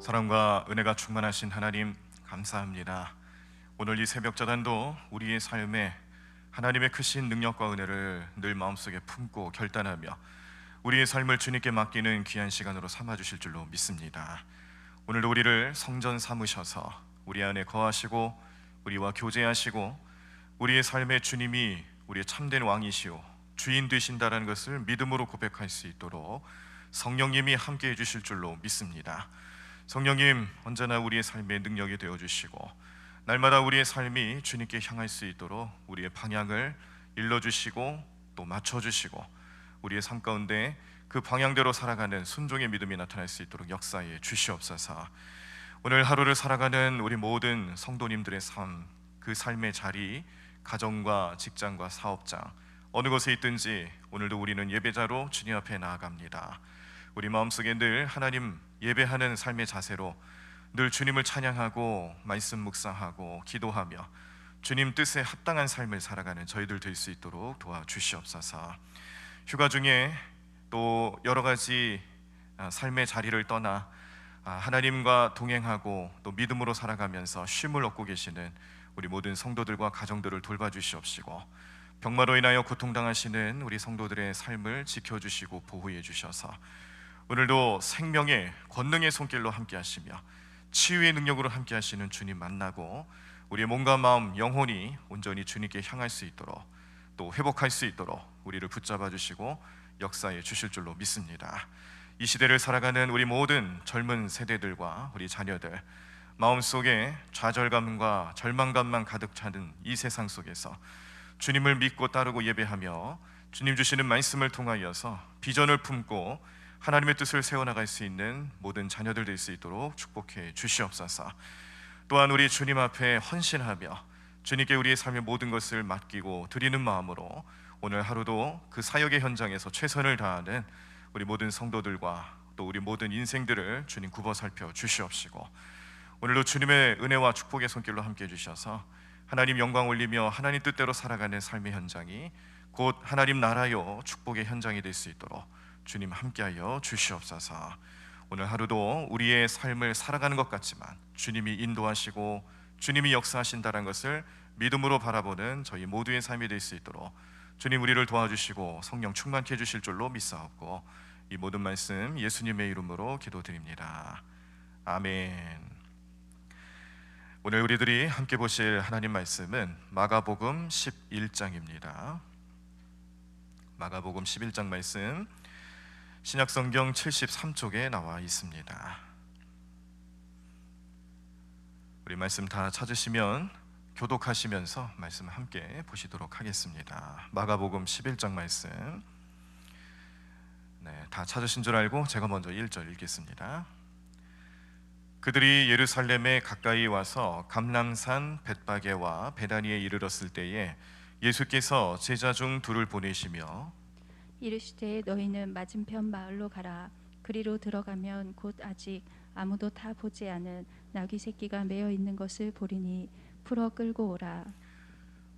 사랑과 은혜가 충만하신 하나님 감사합니다. 오늘 이 새벽자단도 우리의 삶에 하나님의 크신 능력과 은혜를 늘 마음속에 품고 결단하며 우리의 삶을 주님께 맡기는 귀한 시간으로 삼아주실 줄로 믿습니다. 오늘도 우리를 성전 삼으셔서 우리 안에 거하시고 우리와 교제하시고 우리의 삶에 주님이 우리의 참된 왕이시오 주인 되신다는 것을 믿음으로 고백할 수 있도록 성령님이 함께 해주실 줄로 믿습니다. 성령님, 언제나 우리의 삶의 능력이 되어주시고 날마다 우리의 삶이 주님께 향할 수 있도록 우리의 방향을 일러주시고 또 맞춰주시고 우리의 삶 가운데 그 방향대로 살아가는 순종의 믿음이 나타날 수 있도록 역사해 주시옵소서. 오늘 하루를 살아가는 우리 모든 성도님들의 삶, 그 삶의 자리, 가정과 직장과 사업장 어느 곳에 있든지 오늘도 우리는 예배자로 주님 앞에 나아갑니다. 우리 마음속에 늘 하나님 예배하는 삶의 자세로 늘 주님을 찬양하고 말씀 묵상하고 기도하며 주님 뜻에 합당한 삶을 살아가는 저희들 될 수 있도록 도와주시옵소서. 휴가 중에 또 여러 가지 삶의 자리를 떠나 하나님과 동행하고 또 믿음으로 살아가면서 쉼을 얻고 계시는 우리 모든 성도들과 가정들을 돌봐주시옵시고 병마로 인하여 고통당하시는 우리 성도들의 삶을 지켜주시고 보호해 주셔서 오늘도 생명의 권능의 손길로 함께 하시며 치유의 능력으로 함께 하시는 주님 만나고 우리의 몸과 마음, 영혼이 온전히 주님께 향할 수 있도록 또 회복할 수 있도록 우리를 붙잡아 주시고 역사해 주실 줄로 믿습니다. 이 시대를 살아가는 우리 모든 젊은 세대들과 우리 자녀들 마음속에 좌절감과 절망감만 가득 차는 이 세상 속에서 주님을 믿고 따르고 예배하며 주님 주시는 말씀을 통하여서 비전을 품고 하나님의 뜻을 세워나갈 수 있는 모든 자녀들 될 수 있도록 축복해 주시옵소서. 또한 우리 주님 앞에 헌신하며 주님께 우리의 삶의 모든 것을 맡기고 드리는 마음으로 오늘 하루도 그 사역의 현장에서 최선을 다하는 우리 모든 성도들과 또 우리 모든 인생들을 주님 굽어 살펴 주시옵시고 오늘도 주님의 은혜와 축복의 손길로 함께 해주셔서 하나님 영광 올리며 하나님 뜻대로 살아가는 삶의 현장이 곧 하나님 나라요 축복의 현장이 될 수 있도록 주님 함께하여 주시옵소서. 오늘 하루도 우리의 삶을 살아가는 것 같지만 주님이 인도하시고 주님이 역사하신다는 것을 믿음으로 바라보는 저희 모두의 삶이 될 수 있도록 주님 우리를 도와주시고 성령 충만케 해주실 줄로 믿사옵고 이 모든 말씀 예수님의 이름으로 기도드립니다. 아멘. 오늘 우리들이 함께 보실 하나님 말씀은 마가복음 11장입니다. 마가복음 11장 말씀 신약성경 73쪽에 나와 있습니다. 우리 말씀 다 찾으시면 교독하시면서 말씀 함께 보시도록 하겠습니다. 마가복음 11장 말씀 다 찾으신 줄 알고 제가 먼저 1절 읽겠습니다. 그들이 예루살렘에 가까이 와서 감람산 벳바게와 베다니에 이르렀을 때에 예수께서 제자 중 둘을 보내시며 이르시되 너희는 맞은편 마을로 가라. 그리로 들어가면 곧 아직 아무도 다 보지 않은 나귀 새끼가 매어 있는 것을 보리니 풀어 끌고 오라.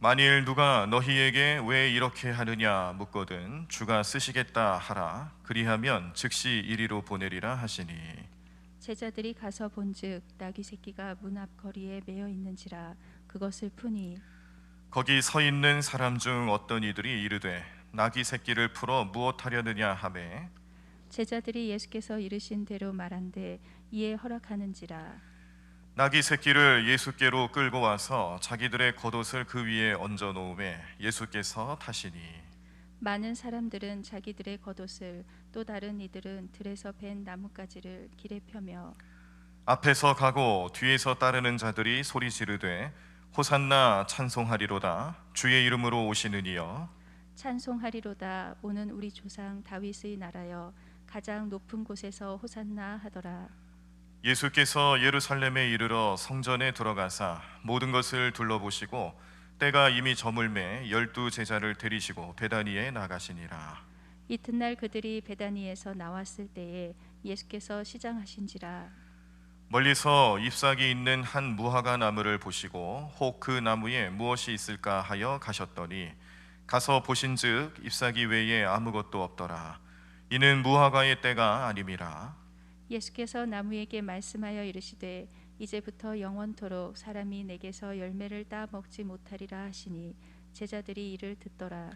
만일 누가 너희에게 왜 이렇게 하느냐 묻거든 주가 쓰시겠다 하라. 그리하면 즉시 이리로 보내리라 하시니 제자들이 가서 본즉 나귀 새끼가 문 앞 거리에 매어 있는지라. 그것을 푸니 거기 서 있는 사람 중 어떤 이들이 이르되 나귀 새끼를 풀어 무엇하려느냐 하매 제자들이 예수께서 이르신 대로 말한대 이에 허락하는지라. 나귀 새끼를 예수께로 끌고 와서 자기들의 겉옷을 그 위에 얹어 놓음에 예수께서 타시니 많은 사람들은 자기들의 겉옷을 또 다른 이들은 들에서 벤 나뭇가지를 길에 펴며 앞에서 가고 뒤에서 따르는 자들이 소리 지르되 호산나 찬송하리로다 주의 이름으로 오시는 이여 찬송하리로다 오는 우리 조상 다윗의 나라여 가장 높은 곳에서 호산나 하더라. 예수께서 예루살렘에 이르러 성전에 들어가사 모든 것을 둘러보시고 때가 이미 저물매 12 제자를 데리시고 베다니에 나가시니라. 이튿날 그들이 베다니에서 나왔을 때에 예수께서 시장하신지라. 멀리서 잎사귀 있는 한 무화과 나무를 보시고 혹 그 나무에 무엇이 있을까 하여 가셨더니 가서 보신즉 잎사귀 외에 아무것도 없더라. 이는 무화과의 때가 아님이라. 예수께서 나무에게 말씀하여 이르시되 이제부터 영원토록 사람이 내게서 열매를 따 먹지 못하리라 하시니 제자들이 이를 듣더라.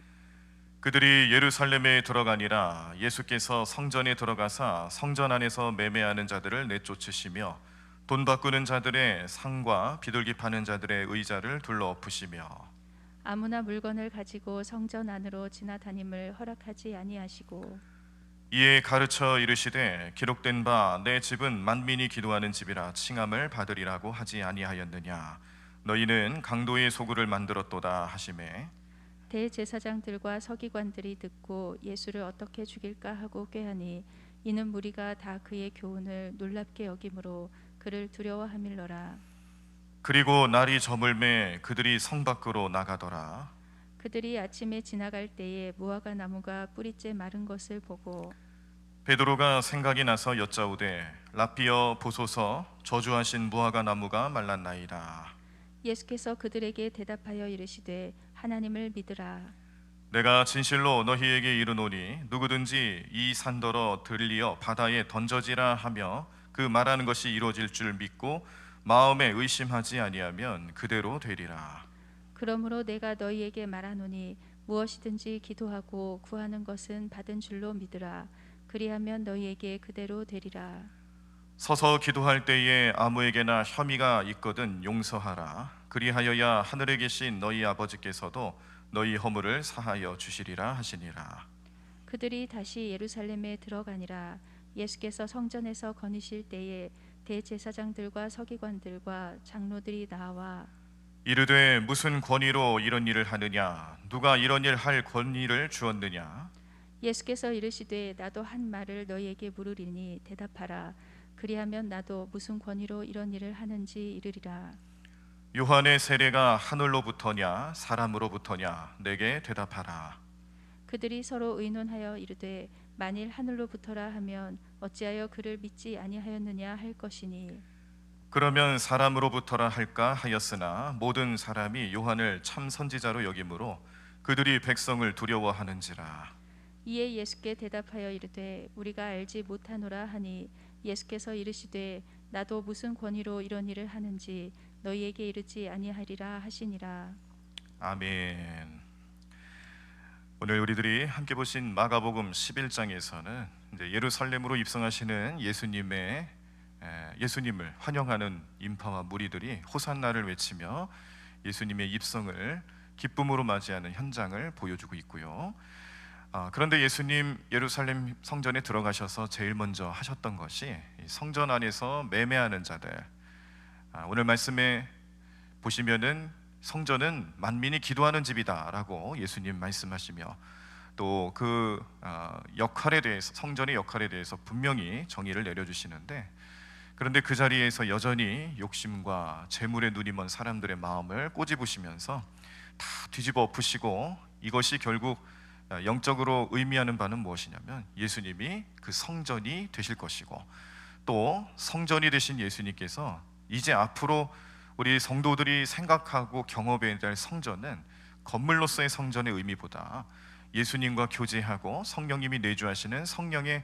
그들이 예루살렘에 들어가니라. 예수께서 성전에 들어가사 성전 안에서 매매하는 자들을 내쫓으시며 돈 바꾸는 자들의 상과 비둘기 파는 자들의 의자를 둘러 엎으시며 아무나 물건을 가지고 성전 안으로 지나다님을 허락하지 아니하시고 이에 가르쳐 이르시되 기록된 바 내 집은 만민이 기도하는 집이라 칭함을 받으리라고 하지 아니하였느냐. 너희는 강도의 소굴을 만들었도다 하시매 대제사장들과 서기관들이 듣고 예수를 어떻게 죽일까 하고 꾀하니 이는 무리가 다 그의 교훈을 놀랍게 여김으로 그를 두려워함일러라. 그리고 날이 저물매 그들이 성 밖으로 나가더라. 그들이 아침에 지나갈 때에 무화과 나무가 뿌리째 마른 것을 보고 베드로가 생각이 나서 여짜오되 라피여 보소서 저주하신 무화과 나무가 말랐나이다. 예수께서 그들에게 대답하여 이르시되 하나님을 믿으라. 내가 진실로 너희에게 이르노니 누구든지 이 산더러 들리어 바다에 던져지라 하며 그 말하는 것이 이루어질 줄 믿고 마음에 의심하지 아니하면 그대로 되리라. 그러므로 내가 너희에게 말하노니 무엇이든지 기도하고 구하는 것은 받은 줄로 믿으라. 그리하면 너희에게 그대로 되리라. 서서 기도할 때에 아무에게나 혐의가 있거든 용서하라. 그리하여야 하늘에 계신 너희 아버지께서도 너희 허물을 사하여 주시리라 하시니라. 그들이 다시 예루살렘에 들어가니라. 예수께서 성전에서 거니실 때에 대제사장들과 서기관들과 장로들이 나와 이르되 무슨 권위로 이런 일을 하느냐? 누가 이런 일 할 권위를 주었느냐? 예수께서 이르시되 나도 한 말을 너희에게 물으리니 대답하라. 그리하면 나도 무슨 권위로 이런 일을 하는지 이르리라. 요한의 세례가 하늘로부터냐 사람으로부터냐 내게 대답하라. 그들이 서로 의논하여 이르되 만일 하늘로부터라 하면 어찌하여 그를 믿지 아니하였느냐 할 것이니 그러면 사람으로부터라 할까 하였으나 모든 사람이 요한을 참 선지자로 여김으로 그들이 백성을 두려워하는지라. 이에 예수께 대답하여 이르되 우리가 알지 못하노라 하니 예수께서 이르시되 나도 무슨 권위로 이런 일을 하는지 너희에게 이르지 아니하리라 하시니라. 아멘. 오늘 우리들이 함께 보신 마가복음 11장에서는 이제 예루살렘으로 입성하시는 예수님을 환영하는 인파와 무리들이 호산나를 외치며 예수님의 입성을 기쁨으로 맞이하는 현장을 보여주고 있고요. 그런데 예수님 예루살렘 성전에 들어가셔서 제일 먼저 하셨던 것이 성전 안에서 매매하는 자들. 오늘 말씀에 보시면은 성전은 만민이 기도하는 집이다라고 예수님 말씀하시며 또 그 역할에 대해서 성전의 역할에 대해서 분명히 정의를 내려주시는데 그런데 그 자리에서 여전히 욕심과 재물에 눈이 먼 사람들의 마음을 꼬집으시면서 다 뒤집어 엎으시고 이것이 결국 영적으로 의미하는 바는 무엇이냐면 예수님이 그 성전이 되실 것이고 또 성전이 되신 예수님께서 이제 앞으로 우리 성도들이 생각하고 경험해야 될 성전은 건물로서의 성전의 의미보다 예수님과 교제하고 성령님이 내주하시는 성령의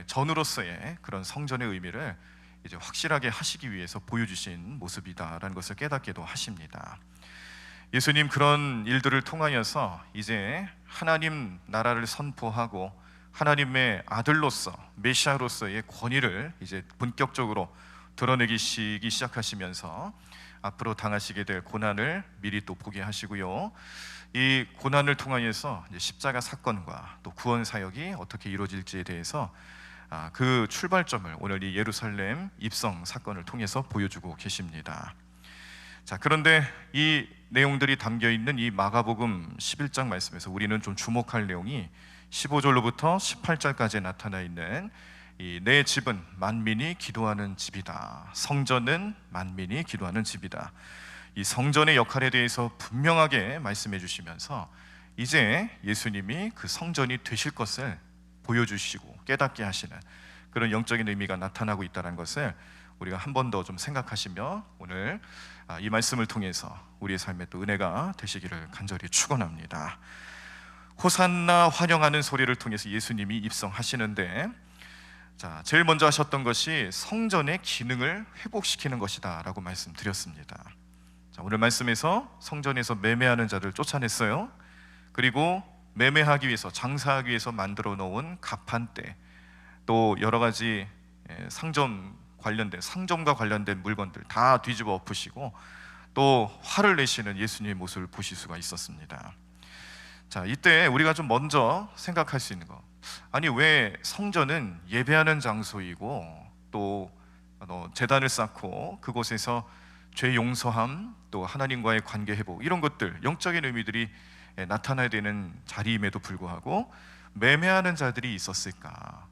전으로서의 그런 성전의 의미를 이제 확실하게 하시기 위해서 보여주신 모습이다라는 것을 깨닫게도 하십니다. 예수님 그런 일들을 통하여서 이제 하나님 나라를 선포하고 하나님의 아들로서 메시아로서의 권위를 이제 본격적으로 드러내기 시작하시면서 앞으로 당하시게 될 고난을 미리 또 보게 하시고요. 이 고난을 통하여서 이제 십자가 사건과 또 구원 사역이 어떻게 이루어질지에 대해서 그 출발점을 오늘 이 예루살렘 입성 사건을 통해서 보여주고 계십니다. 자, 그런데 이 내용들이 담겨 있는 이 마가복음 11장 말씀에서 우리는 좀 주목할 내용이 15절로부터 18절까지 나타나 있는 이 내 집은 만민이 기도하는 집이다. 성전은 만민이 기도하는 집이다. 이 성전의 역할에 대해서 분명하게 말씀해 주시면서 이제 예수님이 그 성전이 되실 것을 보여주시고 깨닫게 하시는 그런 영적인 의미가 나타나고 있다는 것을 우리가 한 번 더 좀 생각하시며 오늘 이 말씀을 통해서 우리의 삶에 또 은혜가 되시기를 간절히 축원합니다. 호산나 환영하는 소리를 통해서 예수님이 입성하시는데 자, 제일 먼저 하셨던 것이 성전의 기능을 회복시키는 것이다라고 말씀드렸습니다. 자, 오늘 말씀에서 성전에서 매매하는 자들 쫓아냈어요. 그리고 매매하기 위해서, 장사하기 위해서 만들어 놓은 가판대, 또 여러 가지 상점과 관련된 물건들 다 뒤집어 엎으시고 또 화를 내시는 예수님의 모습을 보실 수가 있었습니다. 자, 이때 우리가 좀 먼저 생각할 수 있는 거, 아니 왜 성전은 예배하는 장소이고 또 제단을 쌓고 그곳에서 죄 용서함, 또 하나님과의 관계 회복, 이런 것들, 영적인 의미들이 나타나야 되는 자리임에도 불구하고 매매하는 자들이 있었을까?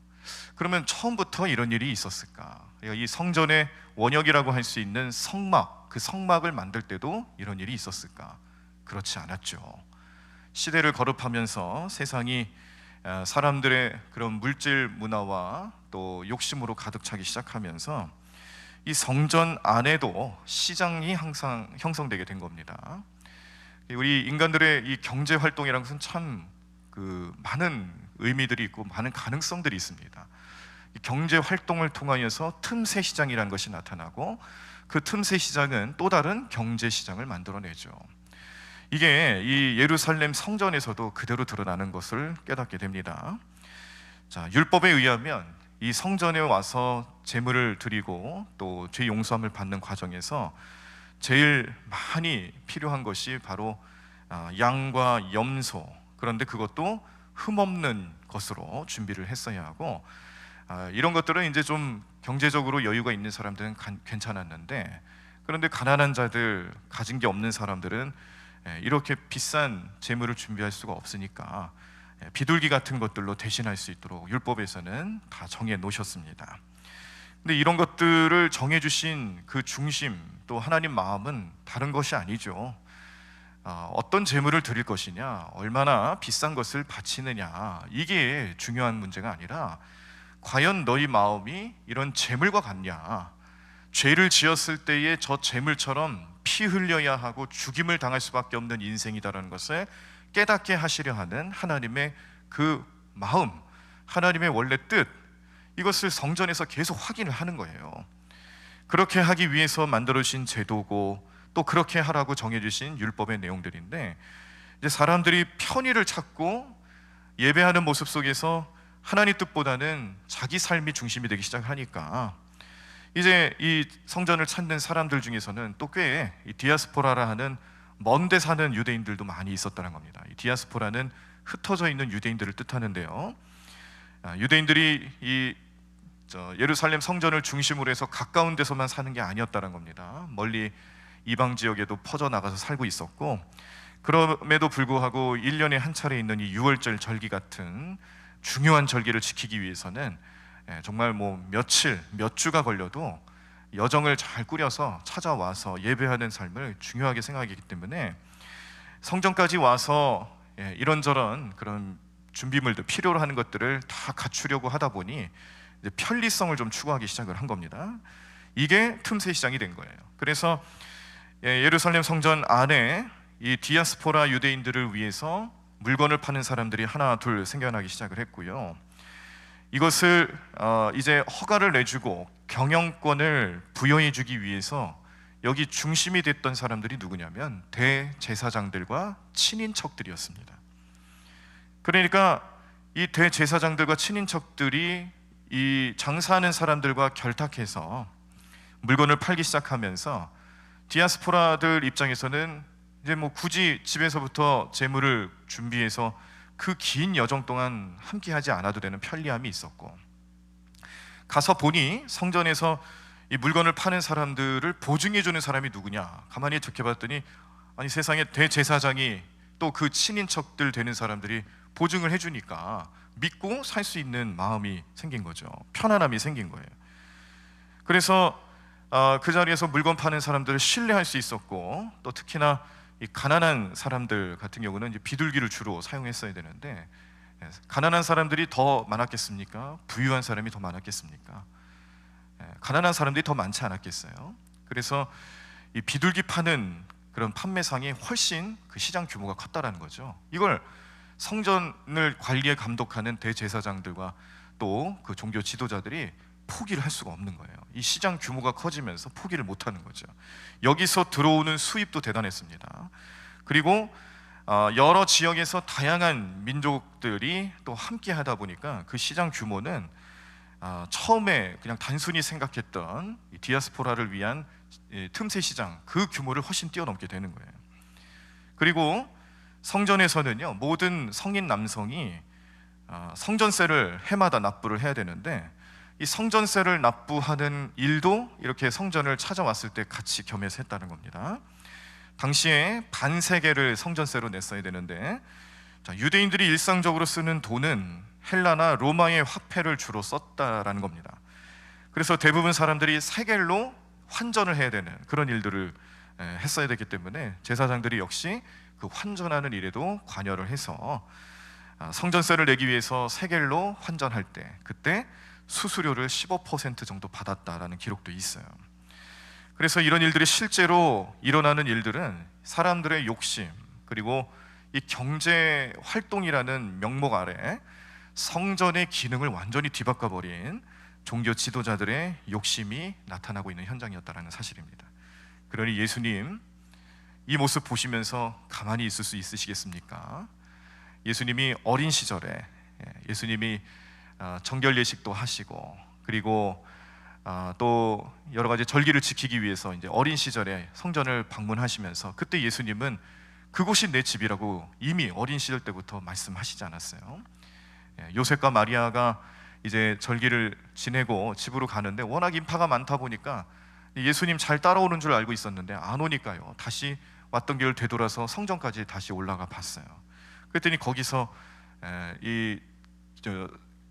그러면 처음부터 이런 일이 있었을까? 이 성전의 원역이라고 할 수 있는 성막, 그 성막을 만들 때도 이런 일이 있었을까? 그렇지 않았죠. 시대를 거듭하면서 세상이 사람들의 그런 물질 문화와 또 욕심으로 가득 차기 시작하면서 이 성전 안에도 시장이 항상 형성되게 된 겁니다. 우리 인간들의 이 경제 활동이라는 것은 참 많은 의미들이 있고 많은 가능성들이 있습니다. 이 경제 활동을 통하여서 틈새 시장이라는 것이 나타나고 그 틈새 시장은 또 다른 경제 시장을 만들어내죠. 이게 이 예루살렘 성전에서도 그대로 드러나는 것을 깨닫게 됩니다. 자, 율법에 의하면 이 성전에 와서 제물을 드리고 또 죄 용서함을 받는 과정에서 제일 많이 필요한 것이 바로 양과 염소, 그런데 그것도 흠없는 것으로 준비를 했어야 하고, 이런 것들은 이제 좀 경제적으로 여유가 있는 사람들은 괜찮았는데, 그런데 가난한 자들, 가진 게 없는 사람들은 이렇게 비싼 제물을 준비할 수가 없으니까 비둘기 같은 것들로 대신할 수 있도록 율법에서는 다 정해 놓으셨습니다. 근데 이런 것들을 정해 주신 그 중심, 또 하나님 마음은 다른 것이 아니죠. 어떤 제물을 드릴 것이냐, 얼마나 비싼 것을 바치느냐, 이게 중요한 문제가 아니라 과연 너희 마음이 이런 제물과 같냐, 죄를 지었을 때의 저 제물처럼 피 흘려야 하고 죽임을 당할 수밖에 없는 인생이다라는 것을 깨닫게 하시려 하는 하나님의 그 마음, 하나님의 원래 뜻, 이것을 성전에서 계속 확인을 하는 거예요. 그렇게 하기 위해서 만들어주신 제도고 또 그렇게 하라고 정해주신 율법의 내용들인데, 이제 사람들이 편의를 찾고 예배하는 모습 속에서 하나님 뜻보다는 자기 삶이 중심이 되기 시작하니까 이제 이 성전을 찾는 사람들 중에서는 또 꽤 이 디아스포라라 하는 먼데 사는 유대인들도 많이 있었다는 겁니다. 이 디아스포라는 흩어져 있는 유대인들을 뜻하는데요, 유대인들이 이 예루살렘 성전을 중심으로 해서 가까운 데서만 사는 게 아니었다는 겁니다. 멀리 이방 지역에도 퍼져나가서 살고 있었고, 그럼에도 불구하고 1년에 한 차례 있는 이 유월절 절기 같은 중요한 절기를 지키기 위해서는 정말 뭐 며칠, 몇 주가 걸려도 여정을 잘 꾸려서 찾아와서 예배하는 삶을 중요하게 생각하기 때문에 성전까지 와서 이런저런 그런 준비물들, 필요로 하는 것들을 다 갖추려고 하다 보니 이제 편리성을 좀 추구하기 시작을 한 겁니다. 이게 틈새 시장이 된 거예요. 그래서 예루살렘 성전 안에 이 디아스포라 유대인들을 위해서 물건을 파는 사람들이 하나 둘 생겨나기 시작을 했고요. 이것을 이제 허가를 내주고 경영권을 부여해주기 위해서 여기 중심이 됐던 사람들이 누구냐면 대제사장들과 친인척들이었습니다. 그러니까 이 대제사장들과 친인척들이 이 장사하는 사람들과 결탁해서 물건을 팔기 시작하면서 디아스포라들 입장에서는 이제 뭐 굳이 집에서부터 재물을 준비해서 그 긴 여정 동안 함께하지 않아도 되는 편리함이 있었고, 가서 보니 성전에서 이 물건을 파는 사람들을 보증해주는 사람이 누구냐, 가만히 지켜봤더니 아니 세상에 대제사장이 또 그 친인척들 되는 사람들이 보증을 해주니까 믿고 살 수 있는 마음이 생긴 거죠. 편안함이 생긴 거예요. 그래서 그 자리에서 물건 파는 사람들을 신뢰할 수 있었고, 또 특히나 이 가난한 사람들 같은 경우는 이제 비둘기를 주로 사용했어야 되는데, 가난한 사람들이 더 많았겠습니까? 부유한 사람이 더 많았겠습니까? 가난한 사람들이 더 많지 않았겠어요? 그래서 이 비둘기 파는 그런 판매상이 훨씬 그 시장 규모가 컸다라는 거죠. 이걸 성전을 관리해 감독하는 대제사장들과 또 그 종교 지도자들이 포기를 할 수가 없는 거예요. 이 시장 규모가 커지면서 포기를 못 하는 거죠. 여기서 들어오는 수입도 대단했습니다. 그리고 여러 지역에서 다양한 민족들이 또 함께 하다 보니까 그 시장 규모는 처음에 그냥 단순히 생각했던 이 디아스포라를 위한 틈새 시장 그 규모를 훨씬 뛰어넘게 되는 거예요. 그리고 성전에서는요, 모든 성인 남성이 성전세를 해마다 납부를 해야 되는데, 이 성전세를 납부하는 일도 이렇게 성전을 찾아왔을 때 같이 겸해서 했다는 겁니다. 당시에 반세겔을 성전세로 냈어야 되는데, 유대인들이 일상적으로 쓰는 돈은 헬라나 로마의 화폐를 주로 썼다라는 겁니다. 그래서 대부분 사람들이 세겔로 환전을 해야 되는 그런 일들을 했어야 되기 때문에 제사장들이 역시 그 환전하는 일에도 관여를 해서 성전세를 내기 위해서 세겔로 환전할 때 그때 수수료를 15% 정도 받았다라는 기록도 있어요. 그래서 이런 일들이 실제로 일어나는 일들은 사람들의 욕심, 그리고 이 경제 활동이라는 명목 아래 성전의 기능을 완전히 뒤바꿔 버린 종교 지도자들의 욕심이 나타나고 있는 현장이었다는 사실입니다. 그러니 예수님, 이 모습 보시면서 가만히 있을 수 있으시겠습니까? 예수님이 어린 시절에 예수님이 정결 예식도 하시고, 그리고 또 여러 가지 절기를 지키기 위해서 이제 어린 시절에 성전을 방문하시면서 그때 예수님은 그곳이 내 집이라고 이미 어린 시절 때부터 말씀하시지 않았어요? 요셉과 마리아가 이제 절기를 지내고 집으로 가는데 워낙 인파가 많다 보니까 예수님 잘 따라오는 줄 알고 있었는데 안 오니까요, 다시 왔던 길을 되돌아서 성전까지 다시 올라가 봤어요. 그랬더니 거기서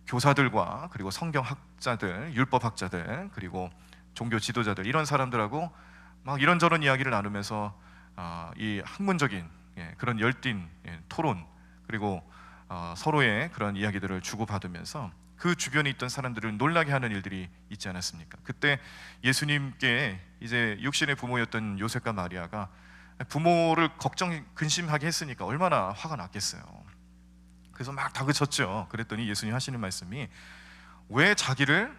교사들과 그리고 성경학자들, 율법학자들, 그리고 종교 지도자들, 이런 사람들하고 막 이런저런 이야기를 나누면서 이 학문적인 그런 열띤 토론, 그리고 서로의 그런 이야기들을 주고받으면서 그 주변에 있던 사람들을 놀라게 하는 일들이 있지 않았습니까? 그때 예수님께 이제 육신의 부모였던 요셉과 마리아가 부모를 근심하게 했으니까 얼마나 화가 났겠어요. 그래서 막 다그쳤죠. 그랬더니 예수님 하시는 말씀이, 왜 자기를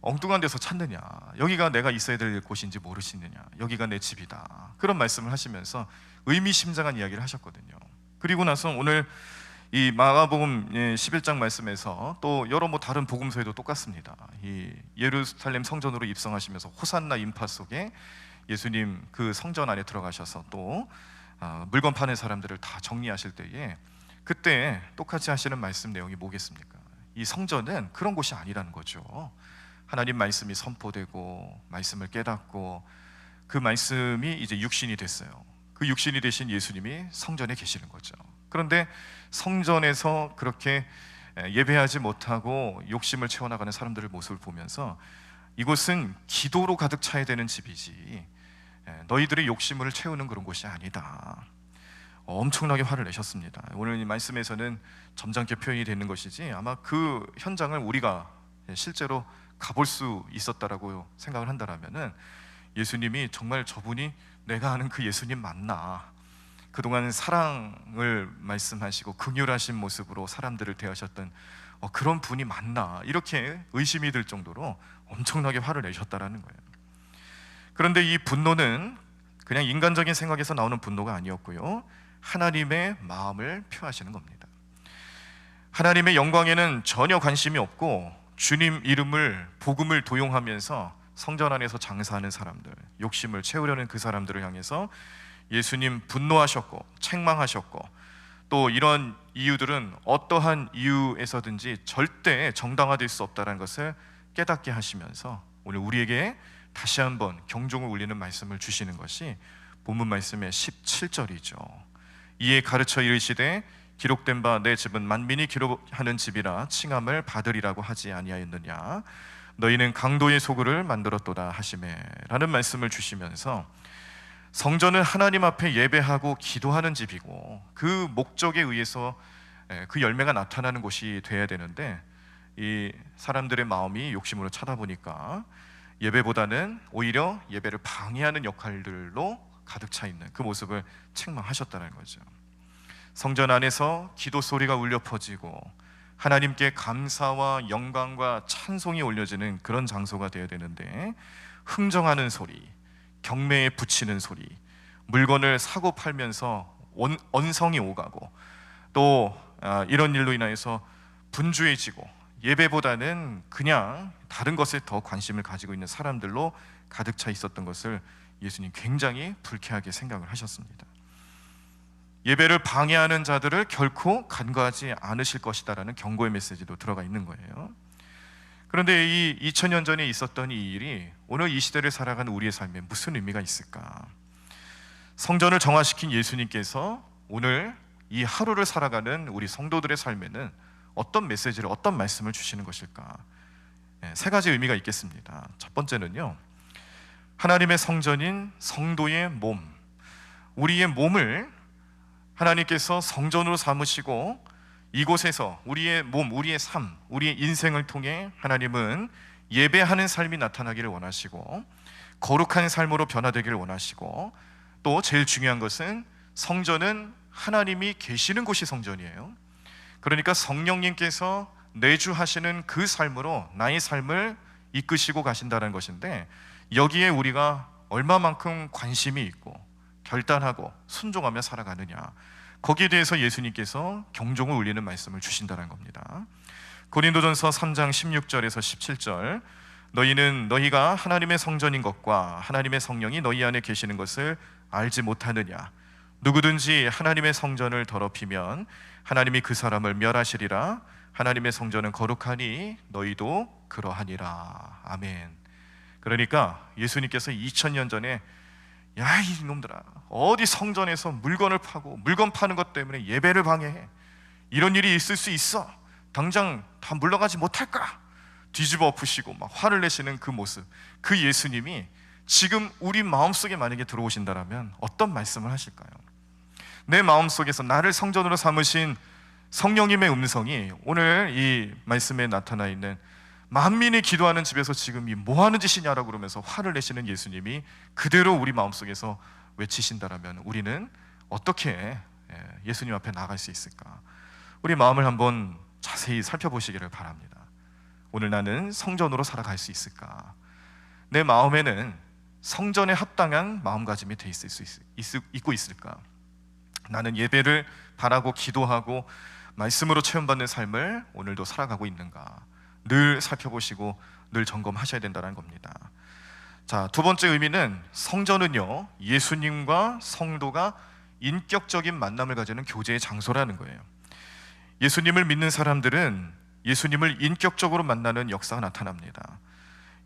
엉뚱한 데서 찾느냐, 여기가 내가 있어야 될 곳인지 모르시느냐, 여기가 내 집이다, 그런 말씀을 하시면서 의미심장한 이야기를 하셨거든요. 그리고 나서 오늘 이 마가복음 11장 말씀에서 또 여러 다른 복음서에도 똑같습니다. 이 예루살렘 성전으로 입성하시면서 호산나 인파 속에 예수님 그 성전 안에 들어가셔서 또 물건 파는 사람들을 다 정리하실 때에 그때 똑같이 하시는 말씀 내용이 뭐겠습니까? 이 성전은 그런 곳이 아니라는 거죠. 하나님 말씀이 선포되고 말씀을 깨닫고 그 말씀이 이제 육신이 됐어요. 그 육신이 되신 예수님이 성전에 계시는 거죠. 그런데 성전에서 그렇게 예배하지 못하고 욕심을 채워나가는 사람들의 모습을 보면서 이곳은 기도로 가득 차야 되는 집이지 너희들의 욕심을 채우는 그런 곳이 아니다. 엄청나게 화를 내셨습니다. 오늘 이 말씀에서는 점잖게 표현이 되는 것이지 아마 그 현장을 우리가 실제로 가볼 수 있었다라고 생각을 한다라면은 예수님이 정말 저분이 내가 아는 그 예수님 맞나, 그동안 사랑을 말씀하시고 긍휼하신 모습으로 사람들을 대하셨던 그런 분이 맞나, 이렇게 의심이 들 정도로 엄청나게 화를 내셨다라는 거예요. 그런데 이 분노는 그냥 인간적인 생각에서 나오는 분노가 아니었고요, 하나님의 마음을 표하시는 겁니다. 하나님의 영광에는 전혀 관심이 없고 주님 이름을, 복음을 도용하면서 성전 안에서 장사하는 사람들, 욕심을 채우려는 그 사람들을 향해서 예수님 분노하셨고 책망하셨고, 또 이런 이유들은 어떠한 이유에서든지 절대 정당화될 수 없다는 것을 깨닫게 하시면서 오늘 우리에게 다시 한번 경종을 울리는 말씀을 주시는 것이 본문 말씀의 17절이죠. 이에 가르쳐 이르시되 기록된 바 내 집은 만민이 기록하는 집이라 칭함을 받으리라고 하지 아니하였느냐, 너희는 강도의 소굴을 만들었도다 하시매, 라는 말씀을 주시면서 성전은 하나님 앞에 예배하고 기도하는 집이고 그 목적에 의해서 그 열매가 나타나는 곳이 돼야 되는데, 이 사람들의 마음이 욕심으로 차다 보니까 예배보다는 오히려 예배를 방해하는 역할들로 가득 차 있는 그 모습을 책망하셨다는 거죠. 성전 안에서 기도 소리가 울려 퍼지고 하나님께 감사와 영광과 찬송이 올려지는 그런 장소가 되어야 되는데, 흥정하는 소리, 경매에 붙이는 소리, 물건을 사고 팔면서 언성이 오가고, 또 이런 일로 인하여서 분주해지고 예배보다는 그냥 다른 것에 더 관심을 가지고 있는 사람들로 가득 차 있었던 것을 예수님 굉장히 불쾌하게 생각을 하셨습니다. 예배를 방해하는 자들을 결코 간과하지 않으실 것이다라는 경고의 메시지도 들어가 있는 거예요. 그런데 이 2000년 전에 있었던 이 일이 오늘 이 시대를 살아가는 우리의 삶에 무슨 의미가 있을까? 성전을 정화시킨 예수님께서 오늘 이 하루를 살아가는 우리 성도들의 삶에는 어떤 메시지를, 어떤 말씀을 주시는 것일까? 세 가지 의미가 있겠습니다. 첫 번째는요, 하나님의 성전인 성도의 몸, 우리의 몸을 하나님께서 성전으로 삼으시고 이곳에서 우리의 몸, 우리의 삶, 우리의 인생을 통해 하나님은 예배하는 삶이 나타나기를 원하시고 거룩한 삶으로 변화되기를 원하시고, 또 제일 중요한 것은 성전은 하나님이 계시는 곳이 성전이에요. 그러니까 성령님께서 내주하시는 그 삶으로 나의 삶을 이끄시고 가신다는 것인데, 여기에 우리가 얼마만큼 관심이 있고 결단하고 순종하며 살아가느냐, 거기에 대해서 예수님께서 경종을 울리는 말씀을 주신다는 겁니다. 고린도전서 3장 16절에서 17절, 너희는 너희가 하나님의 성전인 것과 하나님의 성령이 너희 안에 계시는 것을 알지 못하느냐, 누구든지 하나님의 성전을 더럽히면 하나님이 그 사람을 멸하시리라. 하나님의 성전은 거룩하니 너희도 그러하니라. 아멘. 그러니까 예수님께서 2000년 전에, 야 이놈들아, 어디 성전에서 물건을 파고 물건 파는 것 때문에 예배를 방해해, 이런 일이 있을 수 있어, 당장 다 물러가지 못할까, 뒤집어 엎으시고 막 화를 내시는 그 모습, 그 예수님이 지금 우리 마음속에 만약에 들어오신다면 어떤 말씀을 하실까요? 내 마음속에서 나를 성전으로 삼으신 성령님의 음성이 오늘 이 말씀에 나타나 있는 만민이 기도하는 집에서 지금 이 뭐하는 짓이냐라고 그러면서 화를 내시는 예수님이 그대로 우리 마음속에서 외치신다라면 우리는 어떻게 예수님 앞에 나갈 수 있을까? 우리 마음을 한번 자세히 살펴보시기를 바랍니다. 오늘 나는 성전으로 살아갈 수 있을까? 내 마음에는 성전에 합당한 마음가짐이 돼 있고 있을까? 나는 예배를 바라고 기도하고 말씀으로 체험받는 삶을 오늘도 살아가고 있는가? 늘 살펴보시고 늘 점검하셔야 된다는 겁니다. 자, 두 번째 의미는, 성전은요, 예수님과 성도가 인격적인 만남을 가지는 교제의 장소라는 거예요. 예수님을 믿는 사람들은 예수님을 인격적으로 만나는 역사가 나타납니다.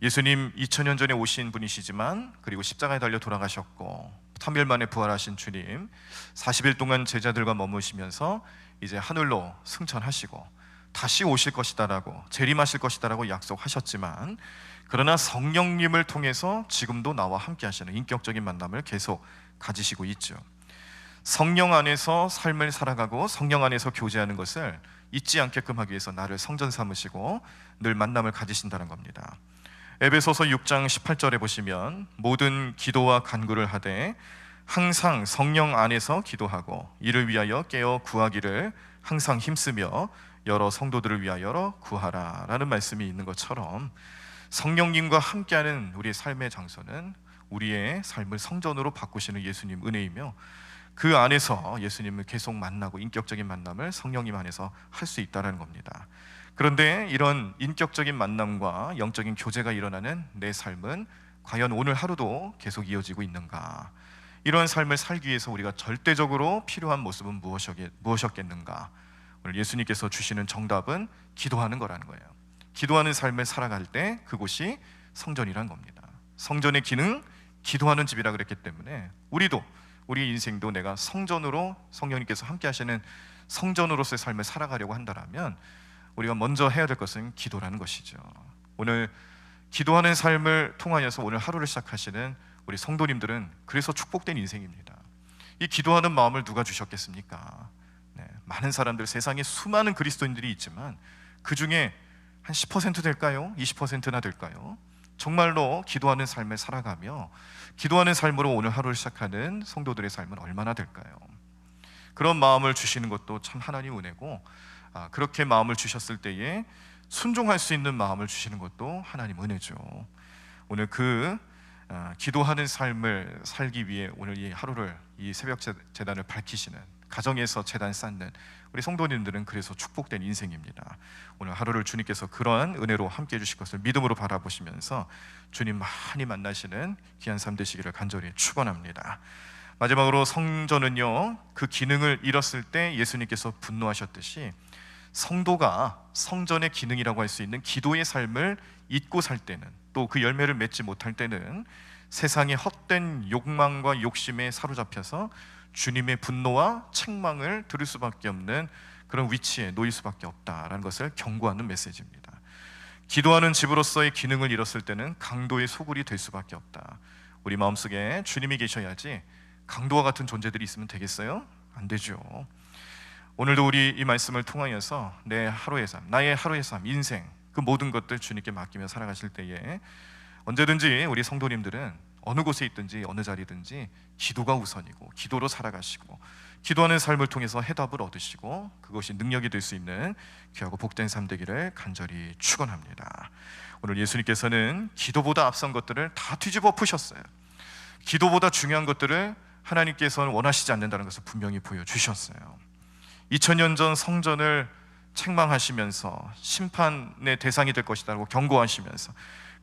예수님 2000년 전에 오신 분이시지만, 그리고 십자가에 달려 돌아가셨고 3일 만에 부활하신 주님, 40일 동안 제자들과 머무시면서 이제 하늘로 승천하시고 다시 오실 것이다라고, 재림하실 것이다라고 약속하셨지만, 그러나 성령님을 통해서 지금도 나와 함께 하시는 인격적인 만남을 계속 가지시고 있죠. 성령 안에서 삶을 살아가고 성령 안에서 교제하는 것을 잊지 않게끔 하기 위해서 나를 성전 삼으시고 늘 만남을 가지신다는 겁니다. 에베소서 6장 18절에 보시면, 모든 기도와 간구를 하되 항상 성령 안에서 기도하고 이를 위하여 깨어 구하기를 항상 힘쓰며 여러 성도들을 위하여 구하라 라는 말씀이 있는 것처럼, 성령님과 함께하는 우리의 삶의 장소는 우리의 삶을 성전으로 바꾸시는 예수님 은혜이며, 그 안에서 예수님을 계속 만나고 인격적인 만남을 성령님 안에서 할 수 있다는 겁니다. 그런데 이런 인격적인 만남과 영적인 교제가 일어나는 내 삶은 과연 오늘 하루도 계속 이어지고 있는가? 이런 삶을 살기 위해서 우리가 절대적으로 필요한 모습은 무엇이었겠는가? 오늘 예수님께서 주시는 정답은 기도하는 거라는 거예요. 기도하는 삶을 살아갈 때 그곳이 성전이란 겁니다. 성전의 기능, 기도하는 집이라 그랬기 때문에 우리도, 우리 인생도 내가 성전으로, 성령님께서 함께 하시는 성전으로서의 삶을 살아가려고 한다면 우리가 먼저 해야 될 것은 기도라는 것이죠. 오늘 기도하는 삶을 통하여서 오늘 하루를 시작하시는 우리 성도님들은 그래서 축복된 인생입니다. 이 기도하는 마음을 누가 주셨겠습니까? 많은 사람들, 세상에 수많은 그리스도인들이 있지만 그 중에 한 10% 될까요? 20%나 될까요? 정말로 기도하는 삶을 살아가며 기도하는 삶으로 오늘 하루를 시작하는 성도들의 삶은 얼마나 될까요? 그런 마음을 주시는 것도 참 하나님 은혜고, 그렇게 마음을 주셨을 때에 순종할 수 있는 마음을 주시는 것도 하나님 은혜죠. 오늘 기도하는 삶을 살기 위해 오늘 이 하루를, 이 새벽 제단을 밝히시는, 가정에서 제단 쌓는 우리 성도님들은 그래서 축복된 인생입니다. 오늘 하루를 주님께서 그러한 은혜로 함께 해주실 것을 믿음으로 바라보시면서 주님 많이 만나시는 귀한 삶 되시기를 간절히 축원합니다. 마지막으로 성전은요, 그 기능을 잃었을 때 예수님께서 분노하셨듯이 성도가 성전의 기능이라고 할 수 있는 기도의 삶을 잊고 살 때는, 또 그 열매를 맺지 못할 때는 세상의 헛된 욕망과 욕심에 사로잡혀서 주님의 분노와 책망을 들을 수밖에 없는 그런 위치에 놓일 수밖에 없다라는 것을 경고하는 메시지입니다. 기도하는 집으로서의 기능을 잃었을 때는 강도의 소굴이 될 수밖에 없다. 우리 마음속에 주님이 계셔야지 강도와 같은 존재들이 있으면 되겠어요? 안 되죠. 오늘도 우리 이 말씀을 통하여서 내 하루의 삶, 나의 하루의 삶, 인생, 그 모든 것들 주님께 맡기며 살아가실 때에 언제든지 우리 성도님들은 어느 곳에 있든지 어느 자리든지 기도가 우선이고 기도로 살아가시고 기도하는 삶을 통해서 해답을 얻으시고 그것이 능력이 될 수 있는 귀하고 복된 삶 되기를 간절히 축원합니다. 오늘 예수님께서는 기도보다 앞선 것들을 다 뒤집어 푸셨어요. 기도보다 중요한 것들을 하나님께서는 원하시지 않는다는 것을 분명히 보여주셨어요. 2000년 전 성전을 책망하시면서 심판의 대상이 될 것이라고 경고하시면서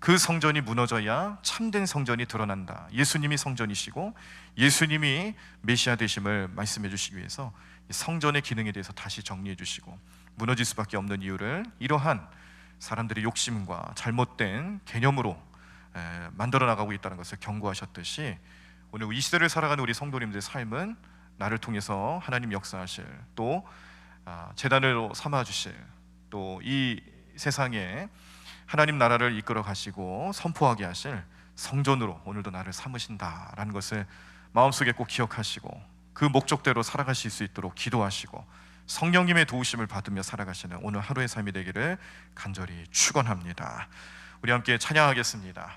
그 성전이 무너져야 참된 성전이 드러난다. 예수님이 성전이시고 예수님이 메시아 되심을 말씀해 주시기 위해서 성전의 기능에 대해서 다시 정리해 주시고 무너질 수밖에 없는 이유를 이러한 사람들의 욕심과 잘못된 개념으로 만들어 나가고 있다는 것을 경고하셨듯이 오늘 이 시대를 살아가는 우리 성도님들의 삶은 나를 통해서 하나님 역사하실, 또 제단으로 삼아주실, 또 이 세상에 하나님 나라를 이끌어 가시고 선포하게 하실 성전으로 오늘도 나를 삼으신다라는 것을 마음속에 꼭 기억하시고 그 목적대로 살아가실 수 있도록 기도하시고 성령님의 도우심을 받으며 살아가시는 오늘 하루의 삶이 되기를 간절히 축원합니다. 우리 함께 찬양하겠습니다.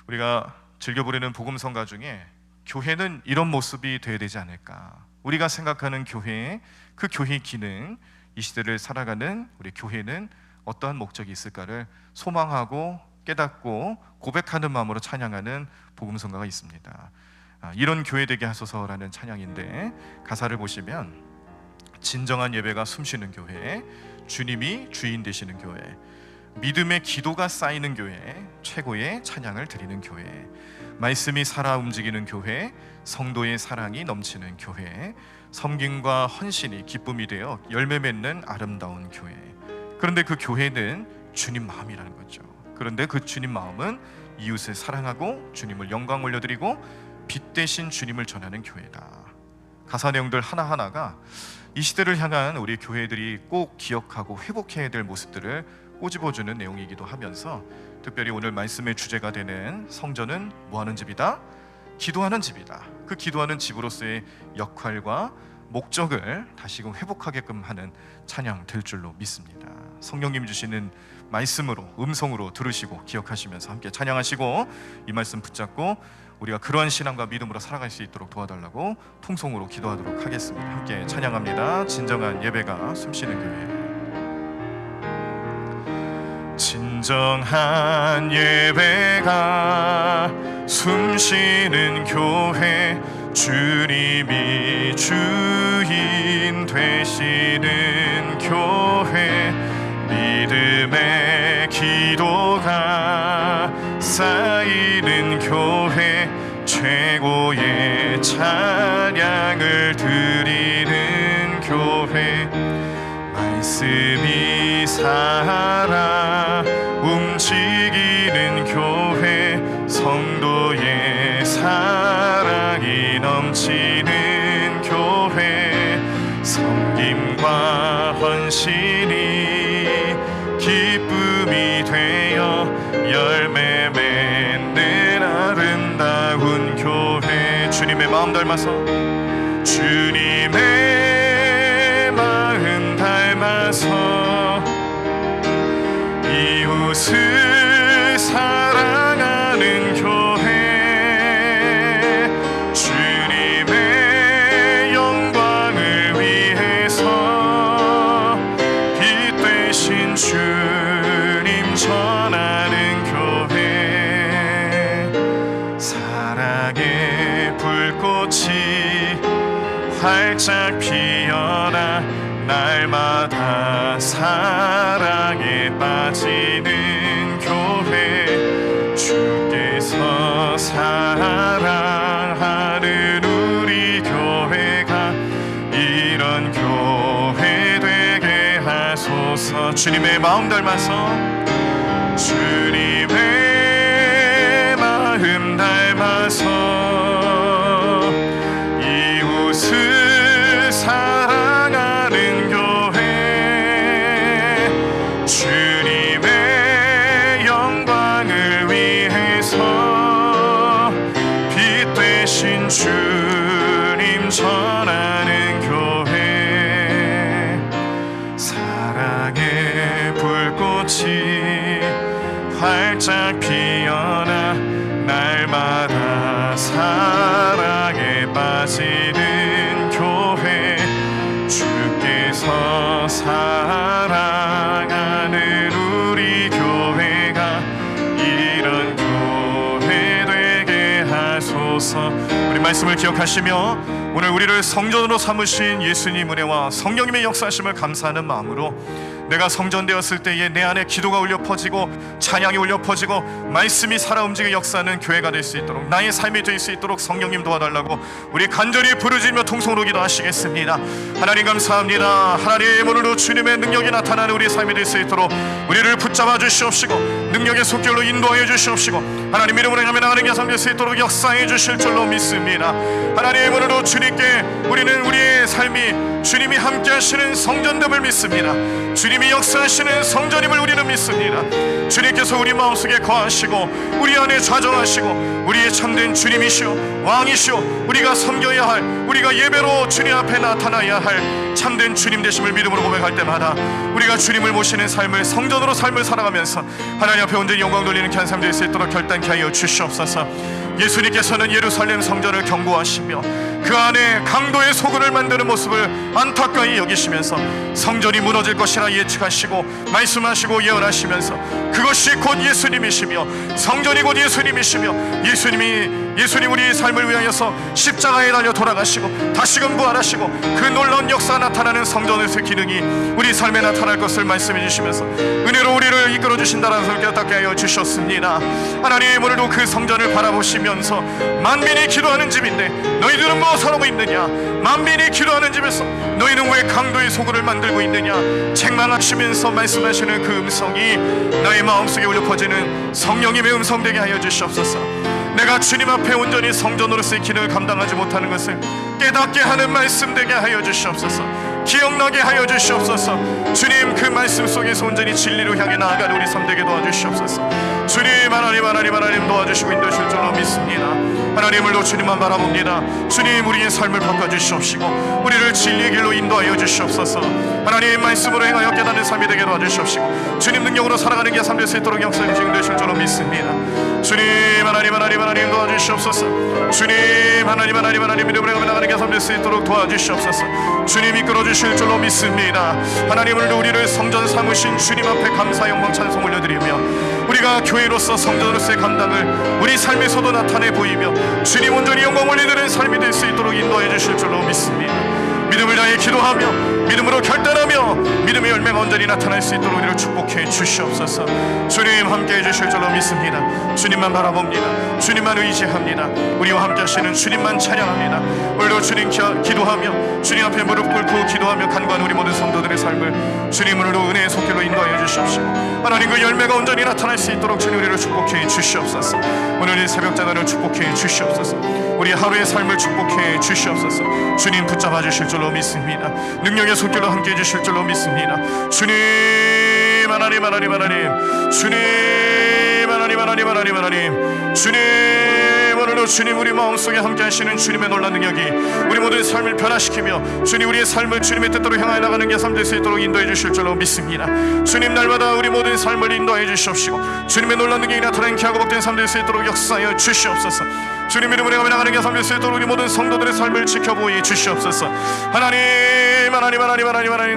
우리가 즐겨 부르는 복음성가 중에 교회는 이런 모습이 되어야 되지 않을까, 우리가 생각하는 교회, 그 교회의 기능, 이 시대를 살아가는 우리 교회는 어떠한 목적이 있을까를 소망하고 깨닫고 고백하는 마음으로 찬양하는 복음성가가 있습니다. 이런 교회 되게 하소서라는 찬양인데 가사를 보시면 진정한 예배가 숨쉬는 교회, 주님이 주인 되시는 교회, 믿음의 기도가 쌓이는 교회, 최고의 찬양을 드리는 교회, 말씀이 살아 움직이는 교회, 성도의 사랑이 넘치는 교회, 섬김과 헌신이 기쁨이 되어 열매 맺는 아름다운 교회. 그런데 그 교회는 주님 마음이라는 거죠. 그런데 그 주님 마음은 이웃을 사랑하고 주님을 영광 올려드리고 빛 대신 주님을 전하는 교회다. 가사 내용들 하나하나가 이 시대를 향한 우리 교회들이 꼭 기억하고 회복해야 될 모습들을 꼬집어주는 내용이기도 하면서 특별히 오늘 말씀의 주제가 되는 성전은 뭐하는 집이다? 기도하는 집이다. 그 기도하는 집으로서의 역할과 목적을 다시금 회복하게끔 하는 찬양 될 줄로 믿습니다. 성령님 주시는 말씀으로, 음성으로 들으시고 기억하시면서 함께 찬양하시고 이 말씀 붙잡고 우리가 그러한 신앙과 믿음으로 살아갈 수 있도록 도와달라고 통성으로 기도하도록 하겠습니다. 함께 찬양합니다. 진정한 예배가 숨쉬는 교회. 진정한 예배가 숨쉬는 교회, 주님이 주인 되시는 교회, 믿음의 기도가 쌓이는 교회, 최고의 찬양을 드리는 교회, 말씀이 살아 움직이는 교회, 성도의 사랑이 넘치는 교회, 섬김과 헌신이 기쁨이 되어 열매 맺는 아름다운 교회, 주님의 마음 닮아서, 주님의 마음 닮아서 이웃을 사랑하는 교회, 주님의 영광을 위해서 주님 전하는 교회, 사랑의 불꽃이 활짝 피어나 날마다 사랑에 빠지는 교회, 주께서 사랑하는 우리 교회가 이런 교회 되게 하소서. 주님의 마음 닮아서, 주님의 마음 닮아서 이웃을 사랑하는 교회, 주님의 영광을 위해서 빛 되신 주님 전하는 교회, 사랑의 불꽃이 활짝 피어나 날마다 사랑에 빠지는 교회, 주께서 사랑하는 우리 교회가 이런 교회 되게 하소서. 우리 말씀을 기억하시며 오늘 우리를 성전으로 삼으신 예수님 은혜와 성령님의 역사하심을 감사하는 마음으로 내가 성전되었을 때에 내 안에 기도가 울려 퍼지고 찬양이 울려 퍼지고 말씀이 살아 움직여 역사하는 교회가 될 수 있도록, 나의 삶이 될 수 있도록 성령님 도와달라고 우리 간절히 부르짖으며 통성으로 기도하시겠습니다. 하나님 감사합니다. 하나님, 오늘도 주님의 능력이 나타나는 우리의 삶이 될 수 있도록 우리를 붙잡아 주시옵시고 능력의 속결로 인도하여 주시옵시고 하나님 이름으로 행하며 나가는 게 될 수 있도록 역사해 주실 줄로 믿습니다. 하나님, 오늘도 주님께 우리는 우리의 삶이 주님이 함께 하시는 성전됨을 믿습니다. 주님이 역사하시는 성전임을 우리는 믿습니다. 주님께서 우리 마음속에 거하시고 우리 안에 좌정하시고 우리의 참된 주님이시오 왕이시오, 우리가 섬겨야 할, 우리가 예배로 주님 앞에 나타나야 할 참된 주님 되심을 믿음으로 고백할 때마다 우리가 주님을 모시는 삶을, 성전으로 삶을 살아가면서 하나님 앞에 온전히 영광 돌리는 귀한 삶 될 수 있도록 결단케 하여 주시옵소서. 예수님께서는 예루살렘 성전을 경고하시며 그 안에 강도의 소굴을 만드는 모습을 안타까이 여기시면서 성전이 무너질 것이라 예측하시고 말씀하시고 예언하시면서 그것이 곧 예수님이시며 성전이 곧 예수님이시며 예수님 우리의 삶을 위하여서 십자가에 달려 돌아가시고 다시금 부활하시고 그 놀라운 역사 나타나는 성전에서의 기능이 우리 삶에 나타날 것을 말씀해 주시면서 은혜로 우리를 이끌어 주신다는 것을 깨닫게 하여 주셨습니다. 하나님, 오늘도 그 성전을 바라보시면서 만민이 기도하는 집인데 너희들은 무엇하고 있느냐, 만민이 기도하는 집에서 너희는 왜 강도의 소굴을 만들고 있느냐 책망하시면서 말씀하시는 그 음성이 나의 마음속에 울려 퍼지는 성령님의 음성 되게 하여 주시옵소서. 내가 주님 앞에 온전히 성전으로서의 기능을 감당하지 못하는 것을 깨닫게 하는 말씀 되게 하여 주시옵소서. 기억나게 하여 주시옵소서. 주님, 그 말씀 속에서 온전히 진리로 향해 나아가는 우리 삶 되게 도와주시옵소서. 주님, 하나님 도와주시고 인도하실 줄로 믿습니다. 하나님을 주님만 바라봅니다. 주님, 우리의 삶을 바꿔주시옵시고 우리를 진리의 길로 인도하여 주시옵소서. 하나님 말씀으로 행하여 깨닫는 삶이 되게 도와주시옵시고 주님 능력으로 살아가는 게 삶 될 수 있도록 역사에 진행되실 줄로 믿습니다. 주님, 하나님 도와주시옵소서. 주님, 하나님 이름으로 나가는 게 삶 될 수 있도록 도와주시옵소서. 주님 이끌어 주실 줄로 믿습니다. 하나님, 오늘도 우리를 성전 삼으신 주님 앞에 감사 영광 찬송 올려드리며 우리가 교회로서 성전으로서의 감당을 우리 삶에서도 나타내 보이며 주님 온전히 영광 올리는 삶이 될 수 있도록 인도해 주실 줄로 믿습니다. 믿음을 다해 기도하며 믿음으로 결단하며 믿음의 열매가 온전히 나타날 수 있도록 우리를 축복해 주시옵소서. 주님 함께해 주실 줄로 믿습니다. 주님만 바라봅니다. 주님만 의지합니다. 우리와 함께 하시는 주님만 찬양합니다. 오늘도 주님 기도하며 주님 앞에 무릎 꿇고 기도하며 간구하는 우리 모든 성도들의 삶을 주님 오늘도 은혜의 손길로 인도하여 주시옵시고 하나님 그 열매가 온전히 나타날 수 있도록 주님 우리를 축복해 주시옵소서. 오늘 이 새벽 자단을 축복해 주시옵소서. 우리 하루의 삶을 축복해 주시옵소서. 주님 붙잡아 주실 줄로 믿습니다. 능력의 손길로 함께해 주실 줄로 믿습니다. 주님, 하나님 주님, 하나님 주님, 오늘도 오늘도 주님 우리 마음속에 함께 하시는 주님의 놀라운 능력이 우리 모든 삶을 변화시키며 주님 우리의 삶을 주님의 뜻대로 향하여 나가는 게 삶 될 수 있도록 인도해 주실 줄로 믿습니다. 주님 날마다 우리 모든 삶을 인도해 주시옵시고 주님의 놀라운 능력이 나타나는 귀하고 복된 삶 될 수 있도록 역사하여 주시옵소서. 주님 이름으로 행하며 나가는 게 삶 될 수 있도록 우리 모든 성도들의 삶을 지켜보이 주시옵소서. 하나님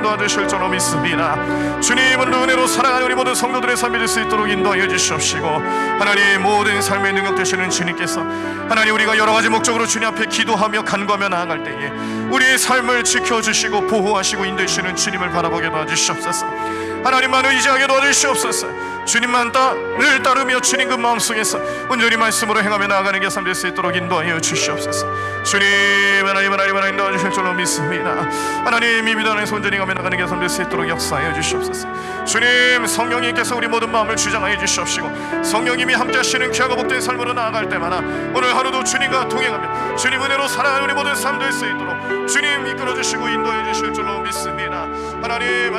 도와주실 줄로 믿습니다. 주님은 은혜로 살아가는 우리 모든 성도들의 삶이 될 수 있도록 인도하여 주시옵시고 하나님 모든 삶의 능력 되시는 주님께서 하나님 우리가 여러 가지 목적으로 주님 앞에 기도하며 간구하며 나아갈 때에 우리의 삶을 지켜주시고 보호하시고 인도하시는 주님을 바라보게 도와주시옵소서. 하나님만 의지하게 도와주시옵소서. 주님만 늘 따르며 주님 그 마음속에서 온전히 말씀으로 행하며 나아가는 게 삶 될 수 있도록 인도하여 주시옵소서. 주님 하나님 인도하실 줄로 믿습니다. 하나님 이 믿음 안에서 온전히 행하며 나가는 게 삶 될 수 있도록 역사하여 주시옵소서. 주님 성령님께서 우리 모든 마음을 주장하여 주시옵시고 성령님이 함께 하시는 귀하고 복된 삶으로 나아갈 때마다 오늘 하루도 주님과 동행하며 주님 은혜로 살아가는 우리 모든 삶 될 수 있도록 주님 이끌어 주시고 인도해 주실 줄로 믿습니다. 하나님